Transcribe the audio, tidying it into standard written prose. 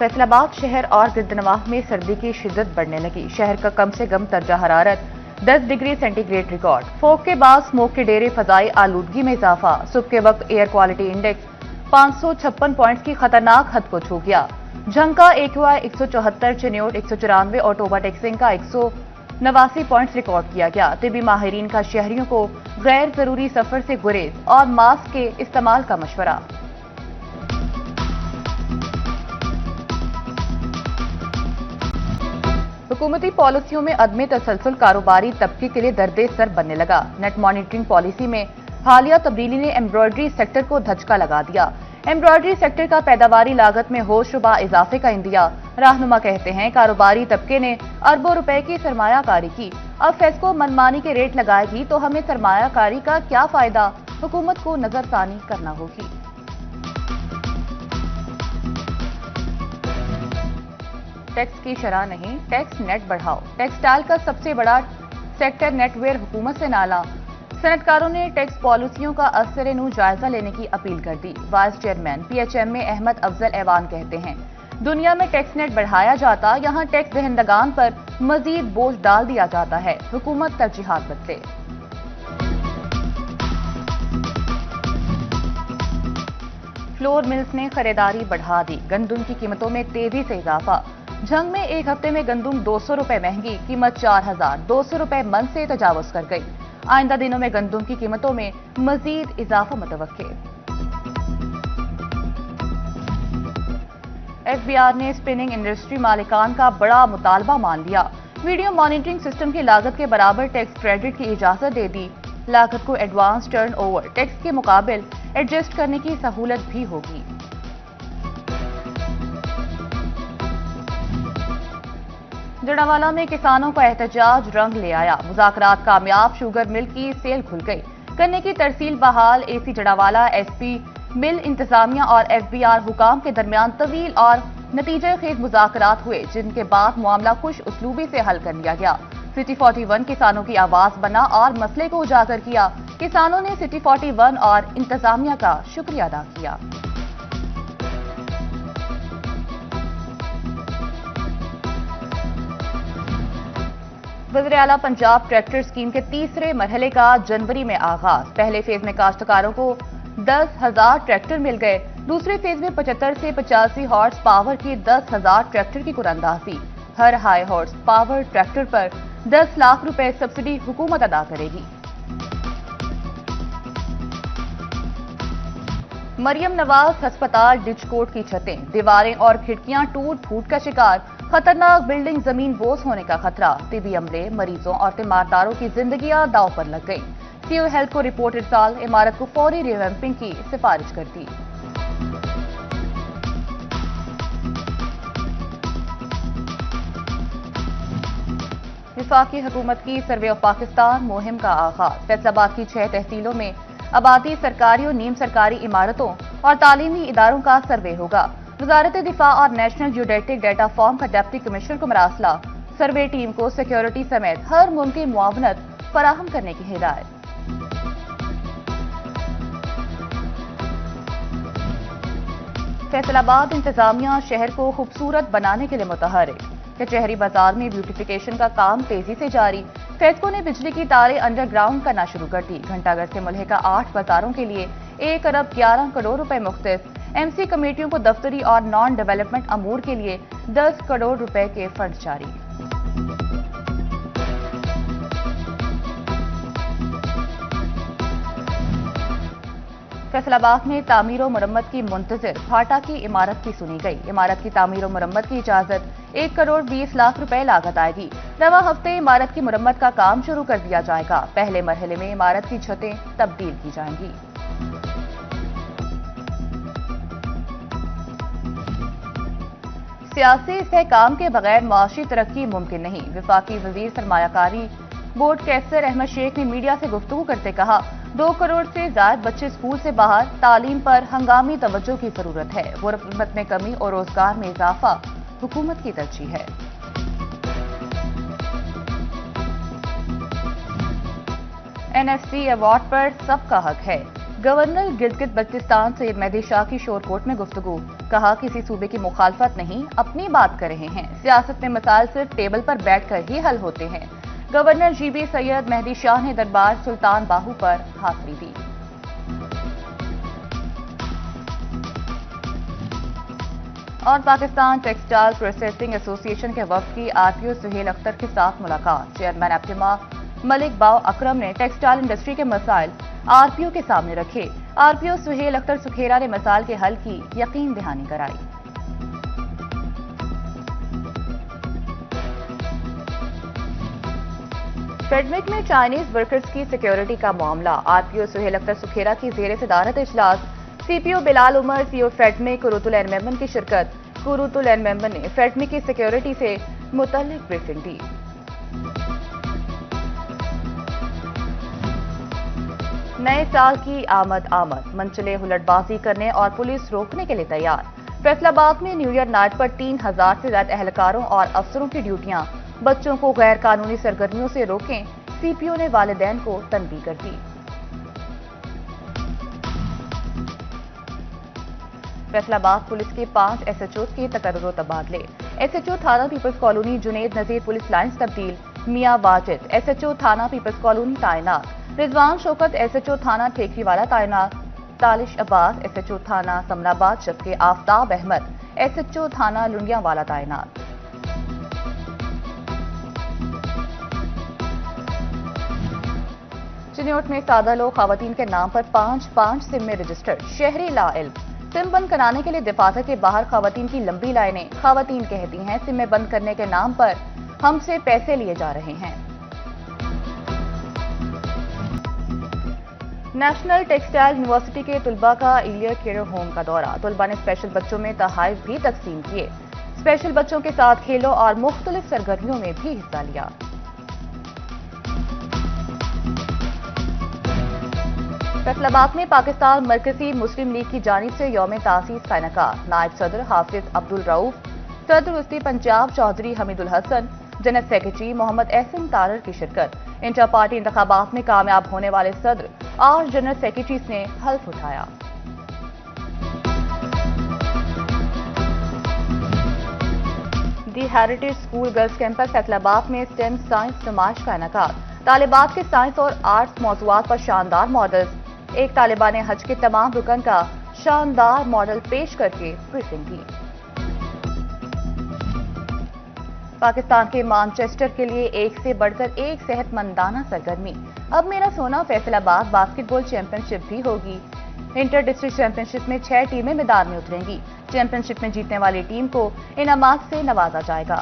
फैसला आबाद शहर और गिरदनवाह में सर्दी की शिद्दत बढ़ने लगी। शहर का कम से कम दर्जा हरारत 10 डिग्री सेंटीग्रेड रिकॉर्ड। फोग के बाद स्मोक के डेरे, फजाई आलूदगी में इजाफा। सुबह के वक्त एयर क्वालिटी इंडेक्स 556 पॉइंट्स की खतरनाक हद को छू गया। झंग का AQI 174, चिन्योट 194 और टोबा टेक्सिंग का 189 पॉइंट्स रिकॉर्ड किया गया। तिबी माहिरीन का शहरियों को गैर जरूरी सफर से गुरेज और मास्क के इस्तेमाल का मशवरा। हुकूमती पॉलिसियों में अदम तसलसल कारोबारी तबके के लिए दर्दे सर बनने लगा। नेट मॉनिटरिंग पॉलिसी में हालिया तब्दीली ने एम्ब्रॉयडरी सेक्टर को धचका लगा दिया। एम्ब्रॉयडरी सेक्टर का पैदावारी लागत में होशरुबा इजाफे का इंदिया। रहनुमा कहते हैं कारोबारी तबके ने अरबों रुपए की सरमायाकारी की। अब फेस्को मनमानी के रेट लगाएगी तो हमें सरमायाकारी का क्या फायदा, हुकूमत को नजरसानी करना होगी। टैक्स की शरह नहीं, टैक्स नेट बढ़ाओ। टेक्सटाइल का सबसे बड़ा सेक्टर नेटवेयर हुकूमत से नाला। सनतकारों ने टैक्स पॉलिसियों का असर-ए-नू जायजा लेने की अपील कर दी। वाइस चेयरमैन PHM में अहमद अफजल ऐवान कहते हैं दुनिया में टैक्स नेट बढ़ाया जाता, यहाँ टैक्स दहंदगान पर मजीद बोझ डाल दिया जाता है। हुकूमत तरजीहात बदले। फ्लोर मिल्स ने खरीदारी बढ़ा दी। गंदुम की कीमतों में तेजी से इजाफा। झंग में एक हफ्ते में गंदुम 200 रुपए महंगी, कीमत 4200 रुपए मन से तजावुज कर गई। आइंदा दिनों में गंदुम की कीमतों में मजीद इजाफा मुतवक्के। FBR ने स्पिनिंग इंडस्ट्री मालिकान का बड़ा मुतालबा मान लिया। वीडियो मॉनिटरिंग सिस्टम की लागत के बराबर टैक्स क्रेडिट की इजाजत दे दी। लागत को एडवांस टर्न ओवर टैक्स के मुकाबिल एडजस्ट करने की सहूलत भी होगी। जड़ावाला में किसानों का एहतजाज रंग ले आया। मुज़ाकरात कामयाब, शुगर मिल की सेल खुल गई। गन्ने की तरसील बहाल। AC जड़ावाला, SP, मिल इंतजामिया और FBR हुकाम के दरमियान तवील और नतीजे खेज मुज़ाकरात हुए, जिनके बाद मामला खुश उसलूबी से हल कर लिया गया। सिटी 41 किसानों की आवाज बना और मसले को उजागर किया। किसानों ने सिटी 41 और इंतजामिया का शुक्रिया अदा किया। वज़ीर आला पंजाब ट्रैक्टर स्कीम के तीसरे मरहले का जनवरी में आगाज। पहले फेज में काश्तकारों को 10,000 ट्रैक्टर मिल गए। दूसरे फेज में 75 से 85 हॉर्स पावर की 10,000 ट्रैक्टर की कुरानंदाजी। हर हाई हॉर्स पावर ट्रैक्टर पर 10 लाख रुपए सब्सिडी हुकूमत अदा करेगी। मरियम नवाज अस्पताल डिचकोट की छतें, दीवारें और खिड़कियां टूट फूट का शिकार। खतरनाक बिल्डिंग जमीन बोझ होने का खतरा। तिबी अमले, मरीजों और तीमारदारों की जिंदगियां दांव पर लग गई। CO हेल्थ को रिपोर्ट इरसाल, इमारत को फौरी रिवैम्पिंग की सिफारिश कर दी। वफाकी हुकूमत की सर्वे ऑफ पाकिस्तान मुहिम का आगाज। फैसलाबाद की 6 तहसीलों में आबादी, सरकारी और नीम सरकारी इमारतों और तालीमी इदारों का सर्वे होगा। वजारत दिफा और नेशनल जियोडेटिक डेटा फॉर्म का डिप्टी कमिश्नर को मरासला। सर्वे टीम को सिक्योरिटी समेत हर मुमकिन मुआवनत फराहम करने की हिदायत। फैसलाबाद इंतजामिया शहर को खूबसूरत बनाने के लिए मुतहरिक। कचहरी बाजार में ब्यूटिफिकेशन का काम तेजी से जारी। फेस्को ने बिजली की तारें अंडरग्राउंड करना शुरू कर दी। घंटाघर से मुल्हिका 8 बाजारों के लिए 1 अरब 11 करोड़ रुपए मुख्तस। MC कमेटियों को दफ्तरी और नॉन डेवलपमेंट अमूर के लिए 10 करोड़ रुपए के फंड जारी। फैसलाबाद में तामीर और मुरम्मत की मुंतजिर फाटा की इमारत की सुनी गई। इमारत की तामीर और मुरम्मत की इजाजत 1 करोड़ 20 लाख रुपए लागत आएगी। रवा हफ्ते इमारत की मुरम्मत का काम शुरू कर दिया जाएगा। पहले मरहले में इमारत की छतें तब्दील की जाएंगी। सियासी इस्तेहकाम के बगैर माशी तरक्की मुमकिन नहीं। वफाकी वजीर सरमायाकारी बोर्ड कैसर अहमद शेख ने मीडिया से गुफ्तगू करते कहा 2 करोड़ से ज्यादा बच्चे स्कूल से बाहर, तालीम पर हंगामी तवज्जो की जरूरत है। गुर्बत में कमी और रोजगार में इजाफा हुकूमत की तरजीह है। NFC अवार्ड पर सबका हक है। گورنر گلگت بلتستان سید مہدی شاہ کی شور کوٹ میں گفتگو، کہا کسی صوبے کی مخالفت نہیں، اپنی بات کر رہے ہیں، سیاست میں مسائل صرف ٹیبل پر بیٹھ کر ہی حل ہوتے ہیں۔ گورنر جی بی سید مہدی شاہ نے دربار سلطان باہو پر حاضری دی۔ اور پاکستان ٹیکسٹائل پروسیسنگ ایسوسی ایشن کے وفد کی آر پی او سہیل اختر کے ساتھ ملاقات۔ چیئرمین ایپٹما ملک باؤ اکرم نے ٹیکسٹائل انڈسٹری کے مسائل آر پی او کے سامنے رکھے۔ آر پی او سہیل اختر سکھیرا نے مسائل کے حل کی یقین دہانی کرائی۔ فیڈمک میں چائنیز ورکرز کی سیکیورٹی کا معاملہ، آر پی او سہیل اختر سکھیرا کی زیر صدارت اجلاس، سی پی او بلال عمر، سی او فیڈمک قرۃ العین میمن کی شرکت۔ قرۃ العین میمن نے فیڈمک کی سیکیورٹی سے متعلق بریفنگ دی۔ نئے سال کی آمد منچلے ہلٹ بازی کرنے اور پولیس روکنے کے لیے تیار۔ فیصل آباد میں نیو ایئر نائٹ پر 3000 سے زائد اہلکاروں اور افسروں کی ڈیوٹیاں، بچوں کو غیر قانونی سرگرمیوں سے روکیں، سی پی او نے والدین کو تنبیہ کر دی۔ فیصل آباد پولیس کے 5 ایس ایچ اوز کے تقرر و تبادلے، ایس ایچ او تھانہ Peoples Colony Junaid Nazir police lines تبدیل، Mian Wajid S H O تھانہ پیپلز کالونی تعینات، رضوان شوکت ایس ایچ او تھانہ ٹھیکری والا تعینات، تالش عباس ایس ایچ او تھانہ سمن آباد جبکہ آفتاب احمد ایس ایچ او تھانہ لنڈیاں والا تعینات۔ چنیوٹ میں سادہ لوگ خواتین کے نام پر 5 سم میں رجسٹرڈ، شہری لا علم، سم بند کرانے کے لیے دفاتر کے باہر خواتین کی لمبی لائنیں، خواتین کہتی ہیں سمیں بند کرنے کے نام پر ہم سے پیسے لیے جا رہے ہیں۔ نیشنل ٹیکسٹائل یونیورسٹی کے طلباء کا ایلیر کیئر ہوم کا دورہ، طلباء نے اسپیشل بچوں میں تحائف بھی تقسیم کیے، اسپیشل بچوں کے ساتھ کھیلوں اور مختلف سرگرمیوں میں بھی حصہ لیا۔ فیصل آباد میں پاکستان مرکزی مسلم لیگ کی جانب سے یوم تاسیس کا انعقاد، نائب صدر حافظ عبدالرؤف، صدر وسطی پنجاب چودھری حمید الحسن، جنرل سیکرٹری محمد احسن تارڑ کی شرکت۔ انٹر پارٹی انتخابات میں کامیاب ہونے والے صدر اور جنرل سیکرٹریز نے حلف اٹھایا۔ The heritage school girls campus Faisalabad میں اسٹیم سائنس نمائش کا انعقاد، طالبات کے سائنس اور آرٹس موضوعات پر شاندار ماڈلز، ایک طالبہ نے حج کے تمام رکن کا شاندار ماڈل پیش کر کے بریفنگ دی۔ پاکستان کے مانچسٹر کے لیے ایک سے بڑھ کر ایک صحت مندانہ سرگرمی، اب میرا سونا فیصل آباد باسکٹ بال چیمپئن شپ بھی ہوگی۔ انٹر ڈسٹرکٹ چیمپئن شپ میں 6 ٹیمیں میدان میں اتریں گی، چیمپئن شپ میں جیتنے والی ٹیم کو انعامات سے نوازا جائے گا۔